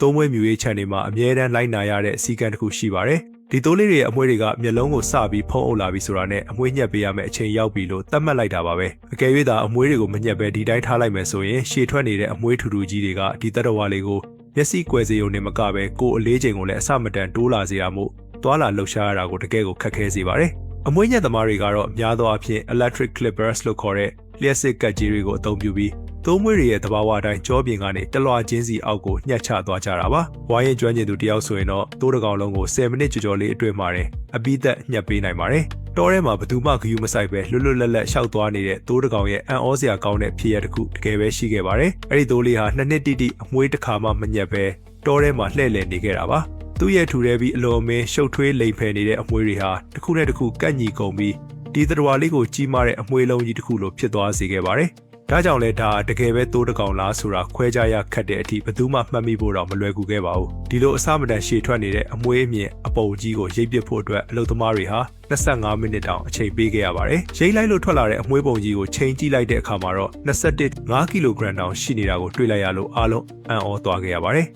သုံးမွေးမြူရေးခြံတွေမှာအမြဲတမ်းလိုက်နာရတဲ့စီကံတစ်ခုရှိပါတယ်ဒီသိုးလေးတွေရဲ့အမွှေးတွေကမျက်လုံးကိုစပြီးဖုံးအုပ်လာပြီးဆိုတာနဲ့အမွှေးညှက်ပေးရမယ့်အချိန်ရောက်ပြီလို့သတ်မှတ်လိုက်တာပါပဲအကယ်၍သာအမွှေးတွေကိုမညှက်ပဲဒီတိုင်းထားလိုက်မယ်ဆိုရင်ရှည်ထွက်နေတဲ့အမွှေးထူထူကြီးတွေကဒီတတဝါလေးကိုမျက်စိကွယ်စေုံနဲ့မကပဲကိုယ်အလေးချိန်ကိုလည်းအဆမတန်တိုးလာစေတာမို့သွာလာလှုပ်ရှားရတာကိုတကယ်ကိုခက်ခဲစေပါတယ်အမွှေးညှက်သမားတွေကတော့များသောအားဖြင့် electric clippers လို့ခေါ်တဲ့လျှက်စစ်ကတ်ကြီးတွေကိုအသုံးပြုပြီးသုံးမွေးတွေရဲ့သဘာဝအတိုင်းကြောပြင်ကနေတလွှာချင်းစီအောက်ကိုညှက်ချသွားကြတာပါဝါရင်ကျွမ်းကျင်သူတယောက်ဆိုရင်တော့တိုးတကောင်လုံးကို10မိနစ်ကျော်လေးအတွင်းမှာတင်အပိသက်ညှက်ပေးနိုင်ပါတယ်တောထဲမှာဘသူမှဂယူးမဆိုင်ပဲလွတ်လွတ်လပ်လပ်ရှောက်သွားနေတဲ့တိုးတကောင်ရဲ့အံ့ဩစရာကောင်းတဲ့ဖြစ်ရတစ်ခုတကယ်ပဲရှိခဲ့ပါတယ်အဲ့ဒီတိုးလေးဟာ2နှစ်တိတိအမွှေးတစ်ခါမှမညှက်ပဲတောထဲမှာလှည့်လည်နေခဲ့တာပါသူ့ရဲ့ထူထဲပြီးအလွန်မင်းရှုပ်ထွေးလိမ်ဖယ်နေတဲ့အမွှေးတွေဟာတစ်ခုနဲ့တစ်ခုကန့်ညီကုန်ပြီးဒီသတ္တဝါလေးကိုကြီးမားတဲ့အမွှေးလုံးကြီးတစ်ခုလိုဖြစ်သွားစေခဲ့ပါတယ်ဒါကြောင့်လဲဒါတကယ်ပဲတိုးတကောင်လားဆိုတာခွဲခြားရခက်တဲ့အထိဘယ်သူမှမှတ်မိဖို့တော့မလွယ်ကူခဲ့ပါဘူးဒီလိုအစမတန်ရှည်ထွက်နေတဲ့အမွှေးအမြင့်အပုံကြီးကိုရိပ်ပစ်ဖို့အတွက်အလုပ်သမားတွေဟာ25မိနစ်တောင်အချိန်ပေးခဲ့ရပါတယ်ရိပ်လိုက်လို့ထွက်လာတဲ့အမွှေးပုံကြီးကိုချိန်ကြည့်လိုက်တဲ့အခါမှာတော့21 5ကီလိုဂရမ်တောင်ရှိနေတာကိုတွေ့လိုက်ရလို့အားလုံးအံ့ဩသွားခဲ့ရပါတယ်